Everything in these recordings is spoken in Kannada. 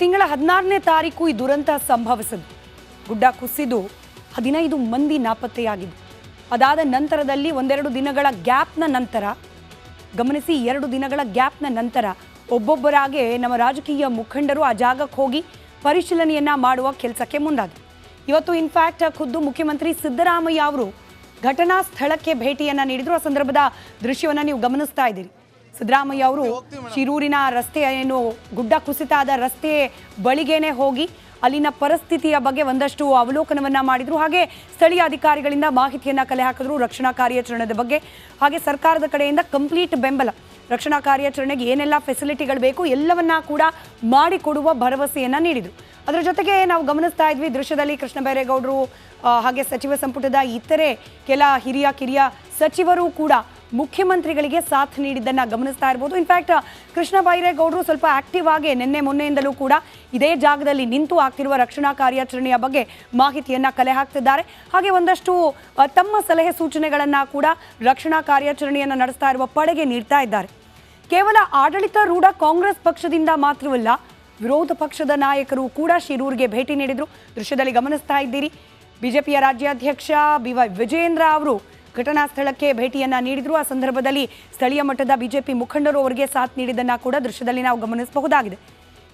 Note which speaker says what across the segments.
Speaker 1: ತಿಂಗಳ 16ನೇ ತಾರೀಕು ಈ ದುರಂತ ಸಂಭವಿಸಿದ್ದು. ಗುಡ್ಡ ಕುಸಿದು 15 ಮಂದಿ ನಾಪತ್ತೆಯಾಗಿದ್ದು. ಅದಾದ ನಂತರದಲ್ಲಿ ಒಂದೆರಡು ದಿನಗಳ ಗ್ಯಾಪ್ನ ನಂತರ ಗಮನಿಸಿ 2 ದಿನಗಳ ಗ್ಯಾಪ್ನ ನಂತರ ಒಬ್ಬೊಬ್ಬರಾಗೆ ನಮ್ಮ ರಾಜಕೀಯ ಮುಖಂಡರು ಆ ಜಾಗಕ್ಕೆ ಹೋಗಿ ಪರಿಶೀಲನೆಯನ್ನ ಮಾಡುವ ಕೆಲಸಕ್ಕೆ ಮುಂದಾದರು. ಇವತ್ತು ಇನ್ಫ್ಯಾಕ್ಟ್ ಖುದ್ದು ಮುಖ್ಯಮಂತ್ರಿ ಸಿದ್ದರಾಮಯ್ಯ ಅವರು ಘಟನಾ ಸ್ಥಳಕ್ಕೆ ಭೇಟಿಯನ್ನ ನೀಡಿದ್ರು. ಆ ಸಂದರ್ಭದ ದೃಶ್ಯವನ್ನ ನೀವು ಗಮನಿಸ್ತಾ ಇದ್ದೀರಿ. ಸಿದ್ದರಾಮಯ್ಯ ಅವರು ಶಿರೂರಿನ ರಸ್ತೆ ಏನು ಗುಡ್ಡ ಕುಸಿತ ಆದ ರಸ್ತೆ ಬಳಿಗೇನೆ ಹೋಗಿ ಅಲ್ಲಿನ ಪರಿಸ್ಥಿತಿಯ ಬಗ್ಗೆ ಒಂದಷ್ಟು ಅವಲೋಕನವನ್ನ ಮಾಡಿದ್ರು. ಹಾಗೆ ಸ್ಥಳೀಯ ಅಧಿಕಾರಿಗಳಿಂದ ಮಾಹಿತಿಯನ್ನ ಕಲೆ ಹಾಕಿದ್ರು. ರಕ್ಷಣಾ ಕಾರ್ಯಾಚರಣೆಯ ಬಗ್ಗೆ ಹಾಗೆ ಸರ್ಕಾರದ ಕಡೆಯಿಂದ ಕಂಪ್ಲೀಟ್ ಬೆಂಬಲ, ರಕ್ಷಣಾ ಕಾರ್ಯಾಚರಣೆಗೆ ಏನೆಲ್ಲ ಫೆಸಿಲಿಟಿಗಳು ಬೇಕು ಎಲ್ಲವನ್ನ ಕೂಡ ಮಾಡಿಕೊಡುವ ಭರವಸೆಯನ್ನ ನೀಡಿದ್ರು. ಅದರ ಜೊತೆಗೆ ನಾವು ಗಮನಿಸ್ತಾ ಇದ್ವಿ ದೃಶ್ಯದಲ್ಲಿ ಕೃಷ್ಣ ಬೈರೇಗೌಡರು ಹಾಗೆ ಸಚಿವ ಸಂಪುಟದ ಇತರೆ ಕೆಲ ಹಿರಿಯ ಕಿರಿಯ ಸಚಿವರು ಕೂಡ ಮುಖ್ಯಮಂತ್ರಿಗಳಿಗೆ ಸಾಥ್ ನೀಡಿದ್ದನ್ನು ಗಮನಿಸ್ತಾ ಇರ್ಬೋದು. ಇನ್ಫ್ಯಾಕ್ಟ್ ಕೃಷ್ಣ ಬೈರೇಗೌಡರು ಸ್ವಲ್ಪ ಆಕ್ಟಿವ್ ಆಗಿ ಮೊನ್ನೆಯಿಂದಲೂ ಕೂಡ ಇದೇ ಜಾಗದಲ್ಲಿ ನಿಂತು ಆಗ್ತಿರುವ ರಕ್ಷಣಾ ಕಾರ್ಯಾಚರಣೆಯ ಬಗ್ಗೆ ಮಾಹಿತಿಯನ್ನ ಕಲೆ ಹಾಕ್ತಿದ್ದಾರೆ. ಹಾಗೆ ಒಂದಷ್ಟು ತಮ್ಮ ಸಲಹೆ ಸೂಚನೆಗಳನ್ನು ಕೂಡ ರಕ್ಷಣಾ ಕಾರ್ಯಾಚರಣೆಯನ್ನು ನಡೆಸ್ತಾ ಇರುವ ಪಡೆಗೆ ನೀಡ್ತಾ ಇದ್ದಾರೆ. ಕೇವಲ ಆಡಳಿತಾರೂಢ ಕಾಂಗ್ರೆಸ್ ಪಕ್ಷದಿಂದ ಮಾತ್ರವಲ್ಲ, ವಿರೋಧ ಪಕ್ಷದ ನಾಯಕರು ಕೂಡ ಶಿರೂರಿಗೆ ಭೇಟಿ ನೀಡಿದ್ರು. ದೃಶ್ಯದಲ್ಲಿ ಗಮನಿಸ್ತಾ ಇದ್ದೀರಿ. ಬಿಜೆಪಿಯ ರಾಜ್ಯಾಧ್ಯಕ್ಷ BY ವಿಜಯೇಂದ್ರ ಅವರು ಘಟನಾ ಸ್ಥಳಕ್ಕೆ ಭೇಟಿಯನ್ನ ನೀಡಿದ್ರು. ಆ ಸಂದರ್ಭದಲ್ಲಿ ಸ್ಥಳೀಯ ಮಟ್ಟದ ಬಿಜೆಪಿ ಮುಖಂಡರು ಅವರಿಗೆ ಸಾಥ್ ನೀಡಿದ್ದನ್ನ ಕೂಡ ದೃಶ್ಯದಲ್ಲಿ ನಾವು ಗಮನಿಸಬಹುದಾಗಿದೆ.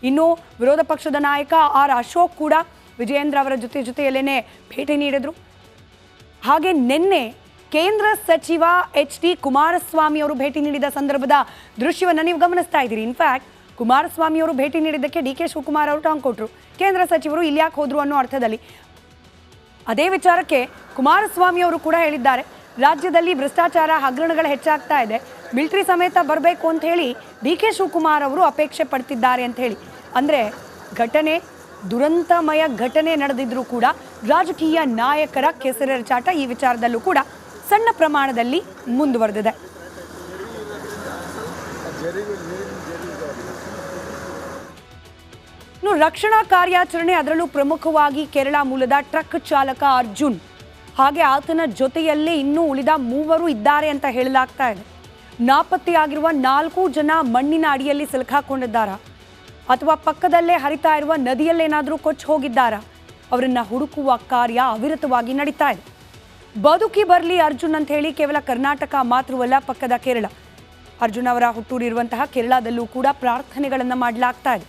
Speaker 1: ಇನ್ನು ವಿರೋಧ ಪಕ್ಷದ ನಾಯಕ ಆರ್ ಅಶೋಕ್ ಕೂಡ ವಿಜಯೇಂದ್ರ ಅವರ ಜೊತೆಯಲ್ಲೇನೆ ಭೇಟಿ ನೀಡಿದ್ರು. ಹಾಗೆ ನಿನ್ನೆ ಕೇಂದ್ರ ಸಚಿವ HD ಕುಮಾರಸ್ವಾಮಿ ಅವರು ಭೇಟಿ ನೀಡಿದ ಸಂದರ್ಭದ ದೃಶ್ಯವನ್ನು ನೀವು ಗಮನಿಸ್ತಾ ಇದ್ದೀರಿ. ಇನ್ಫ್ಯಾಕ್ಟ್ ಕುಮಾರಸ್ವಾಮಿ ಅವರು ಭೇಟಿ ನೀಡಿದ್ದಕ್ಕೆ DK ಶಿವಕುಮಾರ್ ಅವರು ಟಾಂಗ್ ಕೊಟ್ಟರು. ಕೇಂದ್ರ ಸಚಿವರು ಇಲ್ಲಿ ಯಾಕೆ ಹೋದ್ರು ಅನ್ನೋ ಅರ್ಥದಲ್ಲಿ. ಅದೇ ವಿಚಾರಕ್ಕೆ ಕುಮಾರಸ್ವಾಮಿ ಅವರು ಕೂಡ ಹೇಳಿದ್ದಾರೆ, ರಾಜ್ಯದಲ್ಲಿ ಭ್ರಷ್ಟಾಚಾರ ಹಗರಣಗಳು ಹೆಚ್ಚಾಗ್ತಾ ಇದೆ, ಮಿಲಿಟರಿ ಸಮೇತ ಬರಬೇಕು ಅಂತ ಹೇಳಿ DK ಶಿವಕುಮಾರ್ ಅವರು ಅಪೇಕ್ಷೆ ಪಡ್ತಿದ್ದಾರೆ ಅಂತ ಹೇಳಿ. ಅಂದರೆ ಘಟನೆ ದುರಂತಮಯ ಘಟನೆ ನಡೆದಿದ್ರೂ ಕೂಡ ರಾಜಕೀಯ ನಾಯಕರ ಕೆಸರೆರಚಾಟ ಈ ವಿಚಾರದಲ್ಲೂ ಕೂಡ ಸಣ್ಣ ಪ್ರಮಾಣದಲ್ಲಿ ಮುಂದುವರೆದಿದೆ. ಇನ್ನು ರಕ್ಷಣಾ ಕಾರ್ಯಾಚರಣೆ, ಅದರಲ್ಲೂ ಪ್ರಮುಖವಾಗಿ ಕೇರಳ ಮೂಲದ ಟ್ರಕ್ ಚಾಲಕ ಅರ್ಜುನ್ ಹಾಗೆ ಆತನ ಜೊತೆಯಲ್ಲೇ ಇನ್ನೂ ಉಳಿದ 3 ಇದ್ದಾರೆ ಅಂತ ಹೇಳಲಾಗ್ತಾ ಇದೆ. ನಾಪತ್ತೆಯಾಗಿರುವ 4 ಜನ ಮಣ್ಣಿನ ಅಡಿಯಲ್ಲಿ ಸಿಲುಕಾಕೊಂಡಿದ್ದಾರಾ ಅಥವಾ ಪಕ್ಕದಲ್ಲೇ ಹರಿತಾ ಇರುವ ನದಿಯಲ್ಲೇನಾದರೂ ಕೊಚ್ಚಿ ಹೋಗಿದ್ದಾರಾ? ಅವರನ್ನ ಹುಡುಕುವ ಕಾರ್ಯ ಅವಿರತವಾಗಿ ನಡೀತಾ ಇದೆ. ಬದುಕಿ ಬರಲಿ ಅರ್ಜುನ್ ಅಂತ ಹೇಳಿ ಕೇವಲ ಕರ್ನಾಟಕ ಮಾತ್ರವಲ್ಲ, ಪಕ್ಕದ ಕೇರಳ, ಅರ್ಜುನ್ ಅವರ ಹುಟ್ಟೂರಿರುವಂತಹ ಕೇರಳದಲ್ಲೂ ಕೂಡ ಪ್ರಾರ್ಥನೆಗಳನ್ನು ಮಾಡಲಾಗ್ತಾ ಇದೆ.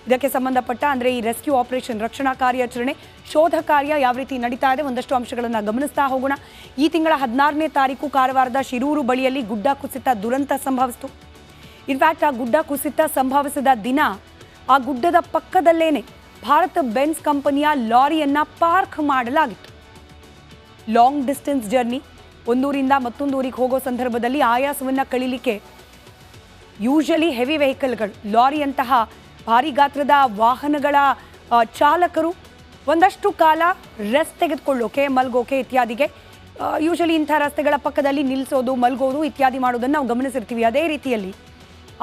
Speaker 1: ಇದಕ್ಕೆ ಸಂಬಂಧಪಟ್ಟ ಅಂದರೆ ಈ ರೆಸ್ಕ್ಯೂ ಆಪರೇಷನ್, ರಕ್ಷಣಾ ಕಾರ್ಯಾಚರಣೆ, ಶೋಧ ಕಾರ್ಯ ಯಾವ ರೀತಿ ನಡೀತಾ ಇದೆ ಒಂದಷ್ಟು ಅಂಶಗಳನ್ನು ಗಮನಿಸ್ತಾ ಹೋಗೋಣ. ಈ ತಿಂಗಳ 16ನೇ ತಾರೀಕು ಕಾರವಾರದ ಶಿರೂರು ಬಳಿಯಲ್ಲಿ ಗುಡ್ಡ ಕುಸಿತ ದುರಂತ ಸಂಭವಿಸಿತು. ಇನ್ಫ್ಯಾಕ್ಟ್ ಆ ಗುಡ್ಡ ಕುಸಿತ ಸಂಭವಿಸಿದ ದಿನ ಆ ಗುಡ್ಡದ ಪಕ್ಕದಲ್ಲೇನೆ ಭಾರತ್ ಬೆನ್ಸ್ ಕಂಪನಿಯ ಲಾರಿಯನ್ನು ಪಾರ್ಕ್ ಮಾಡಲಾಗಿತ್ತು. ಲಾಂಗ್ ಡಿಸ್ಟೆನ್ಸ್ ಜರ್ನಿ, ಒಂದೂರಿಂದ ಮತ್ತೊಂದೂರಿಗೆ ಹೋಗೋ ಸಂದರ್ಭದಲ್ಲಿ ಆಯಾಸವನ್ನು ಕಳೀಲಿಕ್ಕೆ ಯೂಶಲಿ ಹೆವಿ ವೆಹಿಕಲ್ಗಳು, ಲಾರಿಯಂತಹ ಭಾರಿ ಗಾತ್ರದ ವಾಹನಗಳ ಚಾಲಕರು ಒಂದಷ್ಟು ಕಾಲ ರೆಸ್ಟ್ ತೆಗೆದುಕೊಳ್ಳೋಕೆ, ಮಲ್ಗೋಕೆ ಇತ್ಯಾದಿಗೆ ಯೂಶಲಿ ಇಂಥ ರಸ್ತೆಗಳ ಪಕ್ಕದಲ್ಲಿ ನಿಲ್ಲಿಸೋದು, ಮಲ್ಗೋದು ಇತ್ಯಾದಿ ಮಾಡೋದನ್ನು ನಾವು ಗಮನಿಸಿರ್ತೀವಿ. ಅದೇ ರೀತಿಯಲ್ಲಿ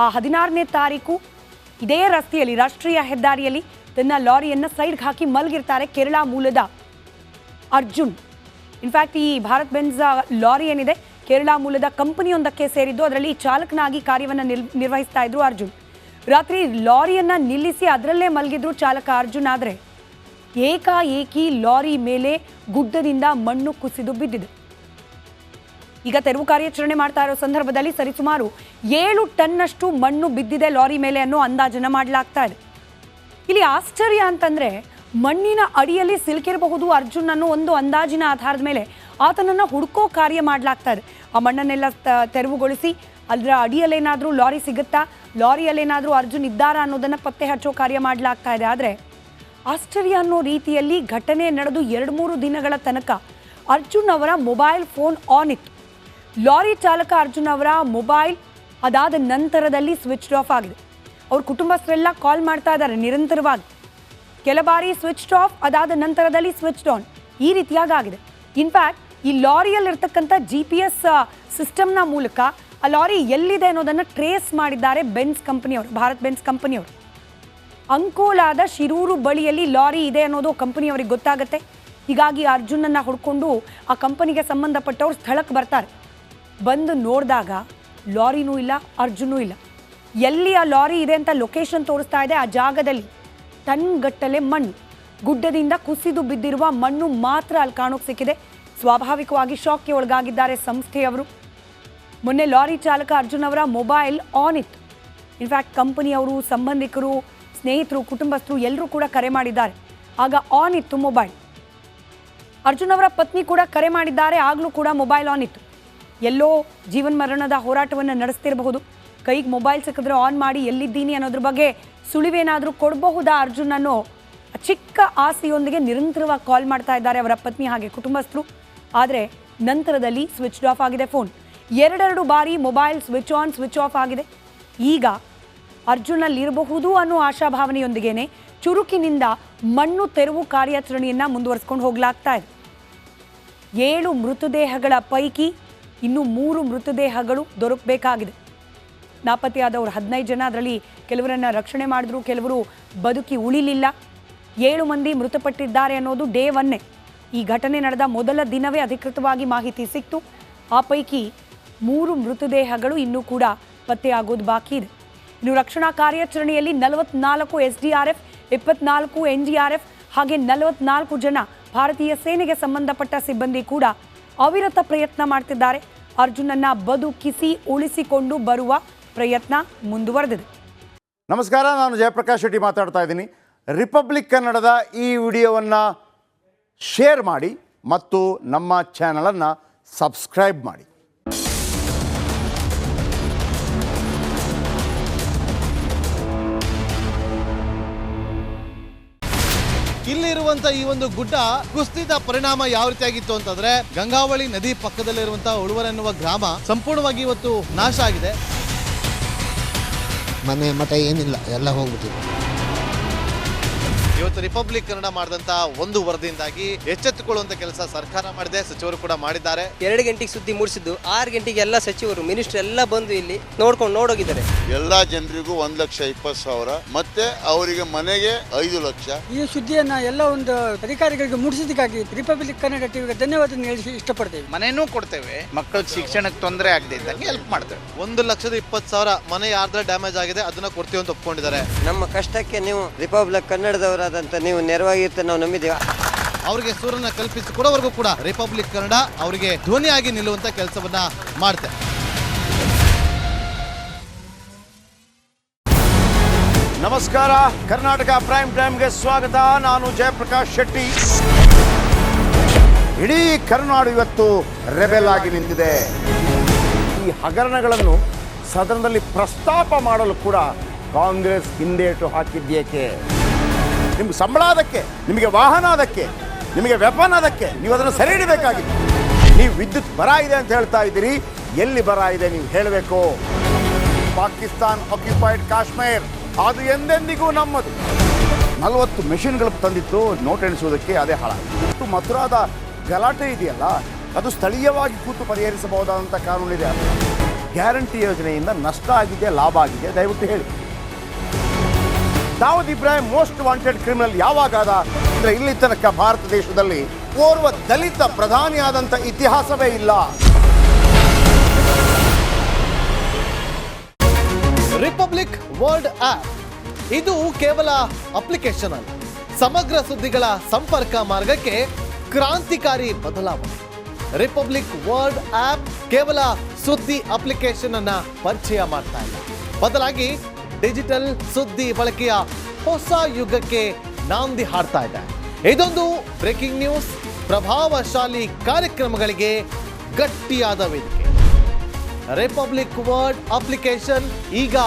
Speaker 1: ಆ 16ನೇ ತಾರೀಕು ಇದೇ ರಸ್ತೆಯಲ್ಲಿ, ರಾಷ್ಟ್ರೀಯ ಹೆದ್ದಾರಿಯಲ್ಲಿ ತನ್ನ ಲಾರಿಯನ್ನು ಸೈಡ್ಗೆ ಹಾಕಿ ಮಲಗಿರ್ತಾರೆ ಕೇರಳ ಮೂಲದ ಅರ್ಜುನ್. ಇನ್ಫ್ಯಾಕ್ಟ್ ಈ ಭಾರತ್ ಬೆನ್ಸ್ ಲಾರಿ ಏನಿದೆ ಕೇರಳ ಮೂಲದ ಕಂಪನಿಯೊಂದಕ್ಕೆ ಸೇರಿದ್ದು. ಅದರಲ್ಲಿ ಚಾಲಕನಾಗಿ ಕಾರ್ಯವನ್ನು ನಿರ್ವಹಿಸ್ತಾ ಇದ್ರು ಅರ್ಜುನ್. ರಾತ್ರಿ ಲಾರಿಯನ್ನು ನಿಲ್ಲಿಸಿ ಅದರಲ್ಲೇ ಮಲಗಿದ್ರು ಚಾಲಕ ಅರ್ಜುನ್. ಆದರೆ ಏಕಾಏಕಿ ಲಾರಿ ಮೇಲೆ ಗುಡ್ಡದಿಂದ ಮಣ್ಣು ಕುಸಿದು ಬಿದ್ದಿದೆ. ಈಗ ತೆರವು ಕಾರ್ಯಾಚರಣೆ ಮಾಡ್ತಾ ಇರೋ ಸಂದರ್ಭದಲ್ಲಿ ಸರಿಸುಮಾರು 7 ಟನ್ನಷ್ಟು ಮಣ್ಣು ಬಿದ್ದಿದೆ ಲಾರಿ ಮೇಲೆ ಅನ್ನೋ ಅಂದಾಜನ್ನು ಮಾಡಲಾಗ್ತಾ ಇದೆ. ಇಲ್ಲಿ ಆಶ್ಚರ್ಯ ಅಂತಂದ್ರೆ ಮಣ್ಣಿನ ಅಡಿಯಲ್ಲಿ ಸಿಲುಕಿರಬಹುದು ಅರ್ಜುನ್ ಅನ್ನೋ ಒಂದು ಅಂದಾಜಿನ ಆಧಾರದ ಮೇಲೆ ಆತನನ್ನು ಹುಡುಕೋ ಕಾರ್ಯ ಮಾಡಲಾಗ್ತಾ ಇದೆ. ಆ ಮಣ್ಣನ್ನೆಲ್ಲ ತೆರವುಗೊಳಿಸಿ ಅದರ ಅಡಿಯಲ್ಲೇನಾದರೂ ಲಾರಿ ಸಿಗುತ್ತಾ, ಲಾರಿಯಲ್ಲೇನಾದರೂ ಅರ್ಜುನ್ ಇದ್ದಾರಾ ಅನ್ನೋದನ್ನು ಪತ್ತೆ ಹಚ್ಚೋ ಕಾರ್ಯ ಮಾಡಲಾಗ್ತಾ ಇದೆ. ಆದರೆ ಆಶ್ಚರ್ಯ ಅನ್ನೋ ರೀತಿಯಲ್ಲಿ ಘಟನೆ ನಡೆದು 2-3 ದಿನಗಳ ತನಕ ಅರ್ಜುನ್ ಅವರ ಮೊಬೈಲ್ ಫೋನ್ ಆನ್ ಇತ್ತು. ಲಾರಿ ಚಾಲಕ ಅರ್ಜುನ್ ಅವರ ಮೊಬೈಲ್ ಅದಾದ ನಂತರದಲ್ಲಿ ಸ್ವಿಚ್ ಆಫ್ ಆಗಿದೆ. ಅವ್ರ ಕುಟುಂಬಸ್ಥರೆಲ್ಲ ಕಾಲ್ ಮಾಡ್ತಾ ಇದ್ದಾರೆ ನಿರಂತರವಾಗಿ. ಕೆಲ ಬಾರಿ ಸ್ವಿಚ್ ಆಫ್, ಅದಾದ ನಂತರದಲ್ಲಿ ಸ್ವಿಚ್ ಆನ್, ಈ ರೀತಿಯಾಗಿ ಆಗಿದೆ. ಇನ್ಫ್ಯಾಕ್ಟ್ ಈ ಲಾರಿಯಲ್ಲಿರ್ತಕ್ಕಂಥ GPS ಸಿಸ್ಟಮ್ನ ಮೂಲಕ ಆ ಲಾರಿ ಎಲ್ಲಿದೆ ಅನ್ನೋದನ್ನು ಟ್ರೇಸ್ ಮಾಡಿದ್ದಾರೆ ಬೆನ್ಸ್ ಕಂಪನಿಯವರು, ಭಾರತ್ ಬೆನ್ಸ್ ಕಂಪನಿಯವರು. ಅಂಕೋಲಾದ ಶಿರೂರು ಬಳಿಯಲ್ಲಿ ಲಾರಿ ಇದೆ ಅನ್ನೋದು ಕಂಪನಿಯವರಿಗೆ ಗೊತ್ತಾಗುತ್ತೆ. ಹೀಗಾಗಿ ಅರ್ಜುನನ್ನು ಹುಡ್ಕೊಂಡು ಆ ಕಂಪನಿಗೆ ಸಂಬಂಧಪಟ್ಟವ್ರು ಸ್ಥಳಕ್ಕೆ ಬರ್ತಾರೆ. ಬಂದು ನೋಡಿದಾಗ ಲಾರಿನೂ ಇಲ್ಲ, ಅರ್ಜುನೂ ಇಲ್ಲ. ಎಲ್ಲಿ ಆ ಲಾರಿ ಇದೆ ಅಂತ ಲೊಕೇಶನ್ ತೋರಿಸ್ತಾ ಇದೆ, ಆ ಜಾಗದಲ್ಲಿ ಟನ್ ಗಟ್ಟಲೆ ಮಣ್ಣು, ಗುಡ್ಡದಿಂದ ಕುಸಿದು ಬಿದ್ದಿರುವ ಮಣ್ಣು ಮಾತ್ರ ಅಲ್ಲಿ ಕಾಣೋಕೆ ಸಿಕ್ಕಿದೆ. ಸ್ವಾಭಾವಿಕವಾಗಿ ಶಾಕ್ಗೆ ಒಳಗಾಗಿದ್ದಾರೆ ಸಂಸ್ಥೆಯವರು. ಮೊನ್ನೆ ಲಾರಿ ಚಾಲಕ ಅರ್ಜುನ್ ಅವರ ಮೊಬೈಲ್ ಆನ್ ಇತ್ತು. ಇನ್ಫ್ಯಾಕ್ಟ್ ಕಂಪನಿಯವರು, ಸಂಬಂಧಿಕರು, ಸ್ನೇಹಿತರು, ಕುಟುಂಬಸ್ಥರು ಎಲ್ಲರೂ ಕೂಡ ಕರೆ ಮಾಡಿದ್ದಾರೆ. ಆಗ ಆನ್ ಇತ್ತು ಮೊಬೈಲ್. ಅರ್ಜುನ್ ಅವರ ಪತ್ನಿ ಕೂಡ ಕರೆ ಮಾಡಿದ್ದಾರೆ, ಆಗಲೂ ಕೂಡ ಮೊಬೈಲ್ ಆನ್ ಇತ್ತು. ಎಲ್ಲೋ ಜೀವನ್ಮರಣದ ಹೋರಾಟವನ್ನು ನಡೆಸ್ತಿರಬಹುದು. ಕೈಗೆ ಮೊಬೈಲ್ ಸಿಕ್ಕಿದ್ರೆ ಆನ್ ಮಾಡಿ ಎಲ್ಲಿದ್ದೀನಿ ಅನ್ನೋದ್ರ ಬಗ್ಗೆ ಸುಳಿವೇನಾದರೂ ಕೊಡಬಹುದಾ ಅರ್ಜುನ್ ಅನ್ನೋ ಚಿಕ್ಕ ಆಸೆಯೊಂದಿಗೆ ನಿರಂತರವಾಗಿ ಕಾಲ್ ಮಾಡ್ತಾ ಇದ್ದಾರೆ ಅವರ ಪತ್ನಿ ಹಾಗೆ ಕುಟುಂಬಸ್ಥರು. ಆದರೆ ನಂತರದಲ್ಲಿ ಸ್ವಿಚ್ ಆಫ್ ಆಗಿದೆ ಫೋನ್. ಎರಡೆರಡು ಬಾರಿ mobile switch on switch off ಆಗಿದೆ. ಈಗ ಅರ್ಜುನಲ್ಲಿರಬಹುದು ಅನ್ನೋ ಆಶಾಭಾವನೆಯೊಂದಿಗೇನೆ ಚುರುಕಿನಿಂದ ಮಣ್ಣು ತೆರವು ಕಾರ್ಯಾಚರಣೆಯನ್ನು ಮುಂದುವರಿಸ್ಕೊಂಡು ಹೋಗಲಾಗ್ತಾ ಇದೆ. 7 ಮೃತದೇಹಗಳ ಪೈಕಿ ಇನ್ನೂ 3 ಮೃತದೇಹಗಳು ದೊರಕಬೇಕಾಗಿದೆ. ನಾಪತ್ತೆಯಾದವರು 15 ಜನ, ಅದರಲ್ಲಿ ಕೆಲವರನ್ನು ರಕ್ಷಣೆ ಮಾಡಿದ್ರು, ಕೆಲವರು ಬದುಕಿ ಉಳಿಲಿಲ್ಲ. 7 ಮಂದಿ ಮೃತಪಟ್ಟಿದ್ದಾರೆ ಅನ್ನೋದು ಡೇ 1. ಈ ಘಟನೆ ನಡೆದ ಮೊದಲ ದಿನವೇ ಅಧಿಕೃತವಾಗಿ ಮಾಹಿತಿ ಸಿಕ್ತು. ಆ ಪೈಕಿ 3 ಮೃತದೇಹಗಳು ಇನ್ನೂ ಕೂಡ ಪತ್ತೆಯಾಗೋದು ಬಾಕಿ ಇದೆ. ಇನ್ನು ರಕ್ಷಣಾ ಕಾರ್ಯಾಚರಣೆಯಲ್ಲಿ 44 SDRF, 24 NDRF ಹಾಗೆ 44 ಜನ ಭಾರತೀಯ ಸೇನೆಗೆ ಸಂಬಂಧಪಟ್ಟ ಸಿಬ್ಬಂದಿ ಕೂಡ ಅವಿರತ ಪ್ರಯತ್ನ ಮಾಡ್ತಿದ್ದಾರೆ. ಅರ್ಜುನನ್ನ ಬದುಕಿಸಿ ಉಳಿಸಿಕೊಂಡು ಬರುವ ಪ್ರಯತ್ನ ಮುಂದುವರೆದಿದೆ.
Speaker 2: ನಮಸ್ಕಾರ, ನಾನು ಜಯಪ್ರಕಾಶ್ ಶೆಟ್ಟಿ ಮಾತಾಡ್ತಾ ಇದ್ದೀನಿ. ರಿಪಬ್ಲಿಕ್ ಕನ್ನಡದ ಈ ವಿಡಿಯೋವನ್ನು ಶೇರ್ ಮಾಡಿ ಮತ್ತು ನಮ್ಮ ಚಾನಲನ್ನು ಸಬ್ಸ್ಕ್ರೈಬ್ ಮಾಡಿ.
Speaker 3: ಇಲ್ಲಿರುವಂತ ಈ ಒಂದು ಗುಡ್ಡ ಕುಸಿದ ಪರಿಣಾಮ ಯಾವ ರೀತಿಯಾಗಿತ್ತು ಅಂತಂದ್ರೆ, ಗಂಗಾವಳಿ ನದಿ ಪಕ್ಕದಲ್ಲಿರುವಂತಹ ಉಳುವರ್ ಎನ್ನುವ ಗ್ರಾಮ ಸಂಪೂರ್ಣವಾಗಿ ಇವತ್ತು ನಾಶ ಆಗಿದೆ.
Speaker 4: ಮನೆ ಮಠ ಏನಿಲ್ಲ, ಎಲ್ಲ ಹೋಗ್ಬಿಟ್ಟಿದೆ.
Speaker 3: ಇವತ್ತು ರಿಪಬ್ಲಿಕ್ ಕನ್ನಡ ಮಾಡಿದಂತ ಒಂದು ವರದಿಯಿಂದಾಗಿ ಎಚ್ಚೆತ್ತುಕೊಳ್ಳುವಂತ ಕೆಲಸ ಸರ್ಕಾರ ಮಾಡಿದೆ, ಸಚಿವರು ಕೂಡ ಮಾಡಿದ್ದಾರೆ.
Speaker 5: 2 ಗಂಟೆಗೆ ಸುದ್ದಿ ಮೂಡಿಸಿದ್ದು 6 ಗಂಟೆಗೆ ಎಲ್ಲ ಸಚಿವರು, ಮಿನಿಸ್ಟರ್ ಎಲ್ಲ ಬಂದು ಇಲ್ಲಿ ನೋಡೋಗಿದ್ದಾರೆ.
Speaker 6: ಎಲ್ಲಾ ಜನರಿಗೂ 1,20,000 ಮತ್ತೆ ಅವರಿಗೆ ಮನೆಗೆ 5 ಲಕ್ಷ.
Speaker 7: ಈ ಸುದ್ದಿಯನ್ನ ಎಲ್ಲ ಒಂದು ಅಧಿಕಾರಿಗಳಿಗೆ ಮೂಡಿಸಿದ್ದಕ್ಕಾಗಿ ರಿಪಬ್ಲಿಕ್ ಕನ್ನಡ ಟಿವಿಗೆ ಧನ್ಯವಾದ ಹೇಳಿ ಇಷ್ಟಪಡ್ತೇವೆ.
Speaker 8: ಮನೆನೂ ಕೊಡ್ತೇವೆ, ಮಕ್ಕಳ ಶಿಕ್ಷಣಕ್ಕೆ ತೊಂದರೆ ಆಗದೆ ಇದ್ದಂಗೆ ಹೆಲ್ಪ್ ಮಾಡ್ತೇವೆ.
Speaker 3: 1,20,000 ಮನೆ ಯಾರ್ದ್ರ ಡ್ಯಾಮೇಜ್ ಆಗಿದೆ ಅದನ್ನ ಕೊಡ್ತೀವಿ ಅಂತ ಒಪ್ಕೊಂಡಿದ್ದಾರೆ.
Speaker 5: ನಮ್ಮ ಕಷ್ಟಕ್ಕೆ ನೀವು ರಿಪಬ್ಲಿಕ್ ಕನ್ನಡದವರಾದಂತ ನೀವು ನೆರವಾಗಿರ್ತ ನಾವು ನಂಬಿದ್ದೀವಿ.
Speaker 3: ಅವರಿಗೆ ಸೂರನ್ನ ಕಲ್ಪಿಸಿಕೊಡೋವರೆಗೂ ಕೂಡ ರಿಪಬ್ಲಿಕ್ ಕನ್ನಡ ಅವರಿಗೆ ಧ್ವನಿಯಾಗಿ ನಿಲ್ಲುವಂತ ಕೆಲಸವನ್ನ ಮಾಡ್ತಾರೆ.
Speaker 2: ನಮಸ್ಕಾರ, ಕರ್ನಾಟಕ ಪ್ರೈಮ್ ಟೈಮ್ಗೆ ಸ್ವಾಗತ. ನಾನು ಜಯಪ್ರಕಾಶ್ ಶೆಟ್ಟಿ. ಇಡೀ ಕರ್ನಾಡು ಇವತ್ತು ರೆಬೆಲ್ ಆಗಿ ನಿಂತಿದೆ. ಈ ಹಗರಣಗಳನ್ನು ಸದನದಲ್ಲಿ ಪ್ರಸ್ತಾಪ ಮಾಡಲು ಕೂಡ ಕಾಂಗ್ರೆಸ್ ಹಿಂದೇಟು ಹಾಕಿದ್ದೇಕೆ? ನಿಮ್ಗೆ ಸಂಬಳ ಅದಕ್ಕೆ, ನಿಮಗೆ ವಾಹನ ಅದಕ್ಕೆ, ನಿಮಗೆ ವೆಪನ್ ಅದಕ್ಕೆ, ನೀವು ಅದನ್ನು ಸೆರೆ ಹಿಡಬೇಕಾಗಿತ್ತು. ನೀವು ವಿದ್ಯುತ್ ಬರ ಇದೆ ಅಂತ ಹೇಳ್ತಾ ಇದ್ದೀರಿ, ಎಲ್ಲಿ ಬರ ಇದೆ ನೀವು ಹೇಳಬೇಕು. ಪಾಕಿಸ್ತಾನ್ ಆಕ್ಯುಪೈಡ್ ಕಾಶ್ಮೀರ್ ಅದು ಎಂದೆಂದಿಗೂ ನಮ್ಮದು. 40 ಮೆಷಿನ್ಗಳು ತಂದಿತ್ತು ನೋಟ್ ಎಣಿಸುವುದಕ್ಕೆ, ಅದೇ ಹಾಳಾಗಿತ್ತು. ಮಥುರಾದ ಗಲಾಟೆ ಇದೆಯಲ್ಲ, ಅದು ಸ್ಥಳೀಯವಾಗಿ ಕೂತು ಪರಿಹರಿಸಬಹುದಾದಂಥ ಕಾನೂನಿದೆ. ಗ್ಯಾರಂಟಿ ಯೋಜನೆಯಿಂದ ನಷ್ಟ ಆಗಿದೆ, ಲಾಭ ಆಗಿದೆ, ದಯವಿಟ್ಟು ಹೇಳಿ. Dawood Ibrahim most wanted criminal ಯಾವಾಗಾದ ಅಂದರೆ ಇಲ್ಲಿ ತನಕ ಭಾರತ ದೇಶದಲ್ಲಿ ಓರ್ವ ದಲಿತ ಪ್ರಧಾನಿಯಾದಂಥ ಇತಿಹಾಸವೇ ಇಲ್ಲ.
Speaker 3: ರಿಪಬ್ಲಿಕ್ ವರ್ಲ್ಡ್ ಆಪ್ ಇದು ಕೇವಲ ಅಪ್ಲಿಕೇಶನ್ ಅಲ್ಲ, ಸಮಗ್ರ ಸುದ್ದಿಗಳ ಸಂಪರ್ಕ ಮಾರ್ಗಕ್ಕೆ ಕ್ರಾಂತಿಕಾರಿ ಬದಲಾವಣೆ. ರಿಪಬ್ಲಿಕ್ ವರ್ಲ್ಡ್ ಆಪ್ ಕೇವಲ ಸುದ್ದಿ ಅಪ್ಲಿಕೇಶನ್ ಅನ್ನ ಪರಿಚಯ ಮಾಡ್ತಾ ಇಲ್ಲ, ಬದಲಾಗಿ ಡಿಜಿಟಲ್ ಸುದ್ದಿ ಬಳಕೆಯ ಹೊಸ ಯುಗಕ್ಕೆ ನಾಂದಿ ಹಾಡ್ತಾ ಇದೆ. ಇದೊಂದು ಬ್ರೇಕಿಂಗ್ ನ್ಯೂಸ್, ಪ್ರಭಾವಶಾಲಿ ಕಾರ್ಯಕ್ರಮಗಳಿಗೆ ಗಟ್ಟಿಯಾದ ವೇದಿಕೆ. ರಿಪಬ್ಲಿಕ್ ವರ್ಲ್ಡ್ ಅಪ್ಲಿಕೇಶನ್ ಈಗ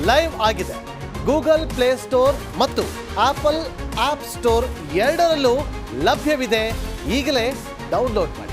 Speaker 3: ಲೈವ್ ಆಗಿದೆ. ಗೂಗಲ್ ಪ್ಲೇ ಸ್ಟೋರ್ ಮತ್ತು ಆಪಲ್ ಆಪ್ ಸ್ಟೋರ್ ಎರಡರಲ್ಲೂ ಲಭ್ಯವಿದೆ. ಈಗಲೇ ಡೌನ್ಲೋಡ್ ಮಾಡಿ.